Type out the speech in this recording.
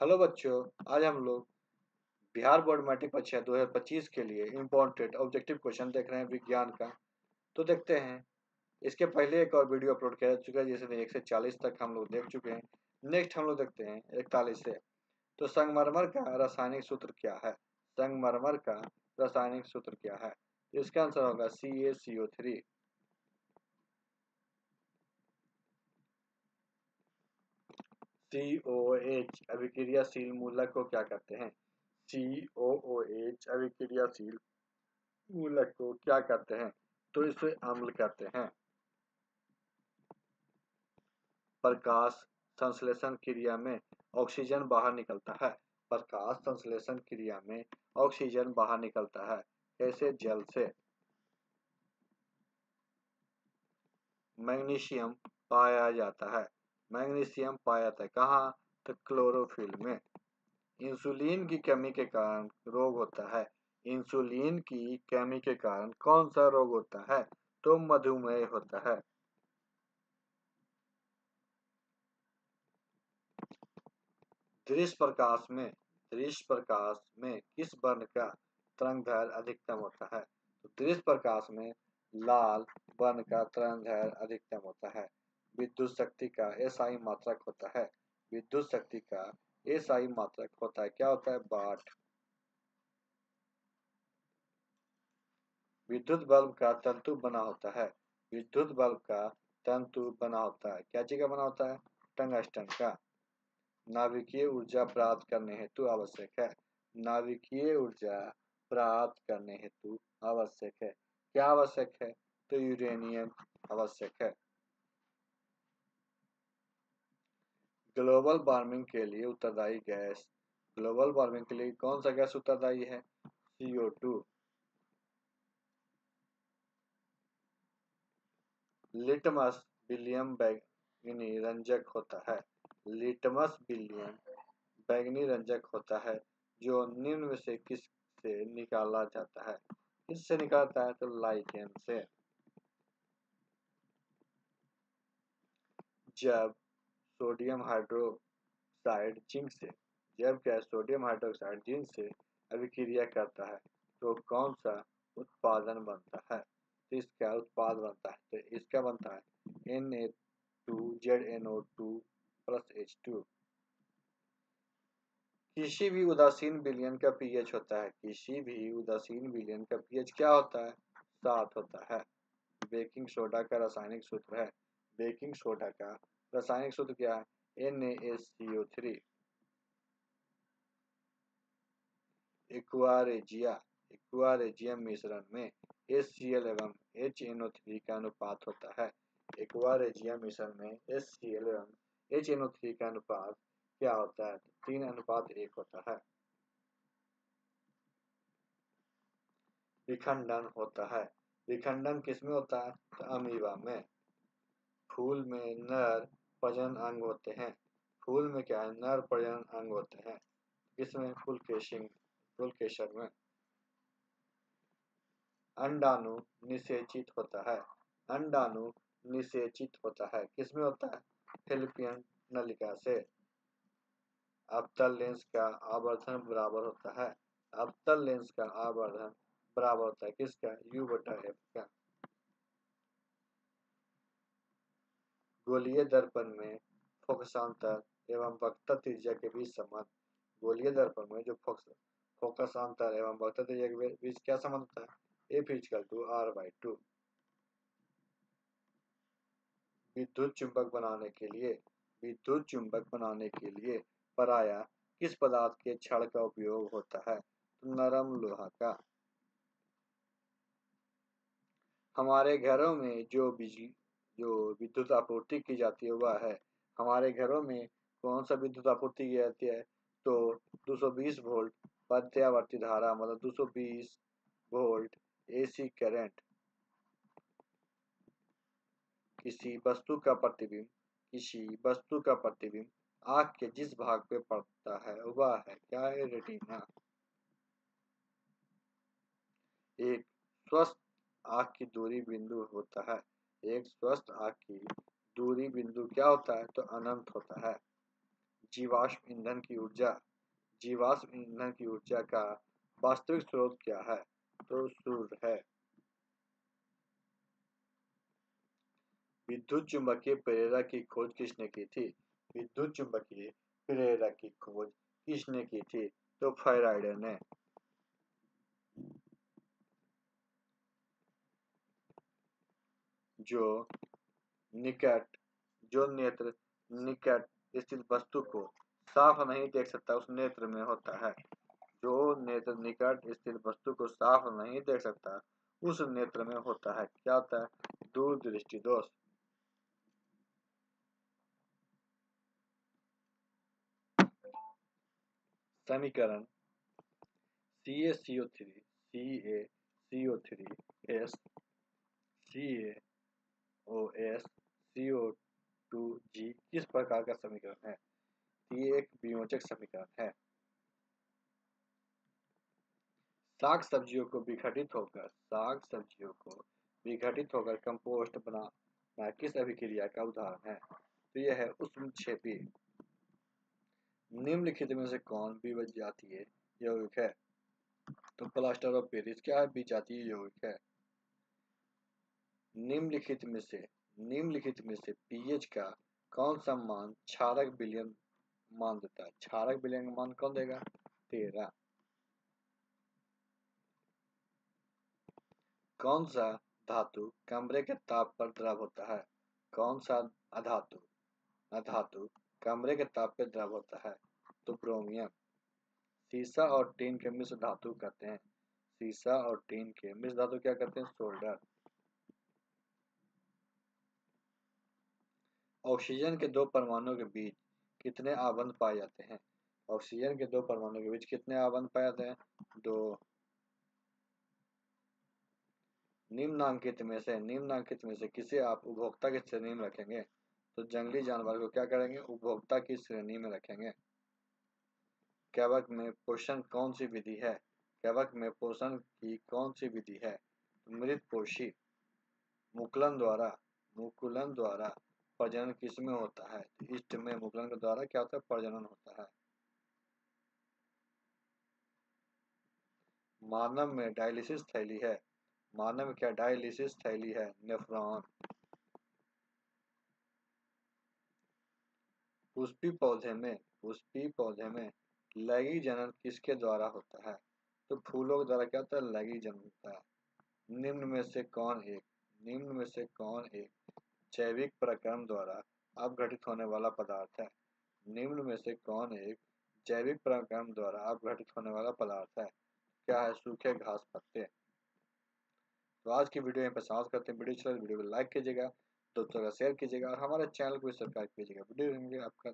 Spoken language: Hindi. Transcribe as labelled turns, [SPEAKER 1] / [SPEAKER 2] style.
[SPEAKER 1] हेलो बच्चों, आज हम लोग बिहार बोर्ड मैट्रिक परीक्षा 2025 के लिए इम्पोर्टेंट ऑब्जेक्टिव क्वेश्चन देख रहे हैं विज्ञान का। तो देखते हैं। इसके पहले एक और वीडियो अपलोड किया जा चुका है जिसमें 1 से 40 तक हम लोग देख चुके हैं। नेक्स्ट हम लोग देखते हैं 41 से। तो संगमरमर का रासायनिक सूत्र क्या है? संगमरमर का रासायनिक सूत्र क्या है? तो इसका आंसर होगा CaCO3। COH अभिक्रियाशील मूलक को क्या कहते हैं? COOH अभिक्रियाशील मूलक को क्या कहते हैं? तो इसे अम्ल कहते हैं। प्रकाश संश्लेषण क्रिया में ऑक्सीजन बाहर निकलता है। प्रकाश संश्लेषण क्रिया में ऑक्सीजन बाहर निकलता है। कैसे? जल से। मैग्नीशियम पाया जाता है। मैग्नीशियम पाया जाता है कहाँ? तो क्लोरोफिल में। इंसुलिन की कमी के कारण रोग होता है। इंसुलिन की कमी के कारण कौन सा रोग होता है? तो मधुमेह होता है। दृश्य प्रकाश में किस वर्ण का तरंगदैर्घ्य अधिकतम होता है? तो दृश्य प्रकाश में लाल वर्ण का तरंगदैर्घ्य अधिकतम होता है। विद्युत शक्ति का एसआई मात्रक होता है। विद्युत शक्ति का एसआई मात्रक होता है, क्या होता है? वाट। विद्युत बल्ब का तंतु बना होता है। विद्युत बल्ब का तंतु बना होता है, क्या चीज का बना होता है? टंगस्टन का। नाभिकीय ऊर्जा प्राप्त करने हेतु आवश्यक है। नाभिकीय ऊर्जा प्राप्त करने हेतु आवश्यक है, क्या आवश्यक है? तो यूरेनियम आवश्यक है। ग्लोबल वार्मिंग के लिए उत्तरदायी गैस। ग्लोबल वार्मिंग के लिए कौन सा गैस उत्तरदायी है? CO2। लिटमस विलियम बैगनी रंजक होता है। लिटमस विलियम बैगनी रंजक होता है जो निम्न में से किस से निकाला जाता है? किससे निकालता है? तो लाइकेन से। जब सोडियम हाइड्रोक्साइड जिंक से जब क्या सोडियम हाइड्रोक्साइड जिंक से अभिक्रिया करता है तो कौन सा उत्पादन बनता है? तो इसका उत्पाद बनता है, तो इसका बनता है Na2ZNO2 प्लस H2। किसी भी उदासीन विलयन का पीएच होता है। किसी भी उदासीन विलयन का पीएच क्या होता है? 7 होता है। बेकिंग सोडा का रासायनिक सूत्र है। बेकिंग सोडा का रासायनिक सूत्र क्या है? NaCO3। एक्वारेजिया एक्वारेजियम मिश्रण में HCl एवं HNO3 का अनुपात होता है। एक्वारेजियम मिश्रण में HCl एवं HNO3 का अनुपात क्या होता है? 3:1 होता है। विखंडन होता है। विखंडन किसमें होता है? तो अमीबा में। फूल में नर प्रजनन अंग होते हैं। फूल में क्या है? नर प्रजनन अंग होते हैं। किसमें? फूल केशर में। अंडाणु निषेचित होता है। अंडाणु निषेचित होता है किसमें होता है? फैलोपियन नलिका से। अवतल लेंस का आवर्धन बराबर होता है। अवतल लेंस का आवर्धन बराबर होता है किसका? U/F का। गोलीय दर्पण में फोकसांतर एवं वक्रता त्रिज्या के बीच संबंध। गोलीय दर्पण में जो फोकसांतर एवं वक्रता त्रिज्या के बीच क्या संबंध होता है? F=R/2। विद्युत चुंबक बनाने के लिए प्रायः किस पदार्थ के छड़ का उपयोग होता है? तो नरम लोहा का। हमारे घरों में जो विद्युत आपूर्ति की जाती है वह है। हमारे घरों में कौन सा विद्युत आपूर्ति की जाती है? तो 220 वोल्ट प्रत्यावर्ती धारा, मतलब 220 वोल्ट AC करंट। किसी वस्तु का प्रतिबिंब आँख के जिस भाग पे पड़ता है वह है, क्या है? रेटिना। एक स्वस्थ आँख की दूरी बिंदु होता है। एक स्वस्थ आँख की दूरी बिंदु क्या होता है? तो अनंत होता है। जीवाश्म ईंधन की ऊर्जा का वास्तविक स्रोत क्या है? तो सूर्य है। विद्युत चुंबकीय प्रेरक की खोज किसने की थी? विद्युत चुंबकीय प्रेरक की खोज किसने की थी? तो फैराडे ने। जो निकट जो नेत्र निकट स्थित वस्तु को साफ नहीं देख सकता उस नेत्र में होता है। जो नेत्र निकट स्थित वस्तु को साफ नहीं देख सकता उस नेत्र में होता है। क्या होता है? दूरदृष्टि दोष। समीकरण CaCO3 CaCO3 CaOS CO2G किस प्रकार का समीकरण है? ये एक वियोजक समीकरण है। साग सब्जियों को विघटित होकर कंपोस्ट बनाना किस अभिक्रिया का उदाहरण है? तो यह है उष्णक्षेपी। निम्नलिखित में से कौन विजातीय यौगिक है? तो प्लास्टर ऑफ पेरिस क्या है? विजातीय यौगिक है। निम्नलिखित में से पीएच का कौन सा मान क्षारक विलयन मान देता है? क्षारक विलयन मान कौन देगा? 13। कौन सा धातु कमरे के ताप पर द्रव होता है? कौन सा अधातु कमरे के ताप पर द्रव होता है? तो ब्रोमियम। सीसा और टीन के मिश्र धातु कहते हैं। सीसा और टीन के मिश्र धातु क्या कहते हैं? सोल्डर। ऑक्सीजन के दो परमाणुओं के बीच कितने आबंध पाए जाते हैं? ऑक्सीजन के दो परमाणुओं के बीच कितने आबंध पाए जाते हैं? 2। निम्नांकित में से किसे आप उपभोक्ता की श्रेणी में रखेंगे? तो जंगली जानवर को क्या करेंगे? उपभोक्ता की श्रेणी में रखेंगे। कैवक में पोषण कौन सी विधि है? कैवक में पोषण की कौन सी विधि है? मृतपोषी। मुकुलन द्वारा प्रजनन किसमें होता है? इष्ट में मुकुलन के द्वारा क्या होता है? प्रजनन होता है। मानव में डायलिसिस थैली है। मानव में क्या डायलिसिस थैली है? नेफ्रॉन। पुष्पी पौधे में लैंगिक जनन किसके द्वारा होता है? तो फूलों के द्वारा क्या होता है? लैंगिक जनन होता है। निम्न में से कौन एक जैविक प्रक्रम द्वारा अपघटित होने वाला पदार्थ है? निम्न में से कौन एक जैविक प्रक्रम द्वारा अपघटित होने वाला पदार्थ है? क्या है? सूखे घास पत्ते। तो आज की वीडियो यहाँ पे समाप्त करते हैं। वीडियो को लाइक कीजिएगा, दोस्तों का शेयर कीजिएगा और हमारे चैनल को भी सब्सक्राइब कीजिएगा। वीडियो आपका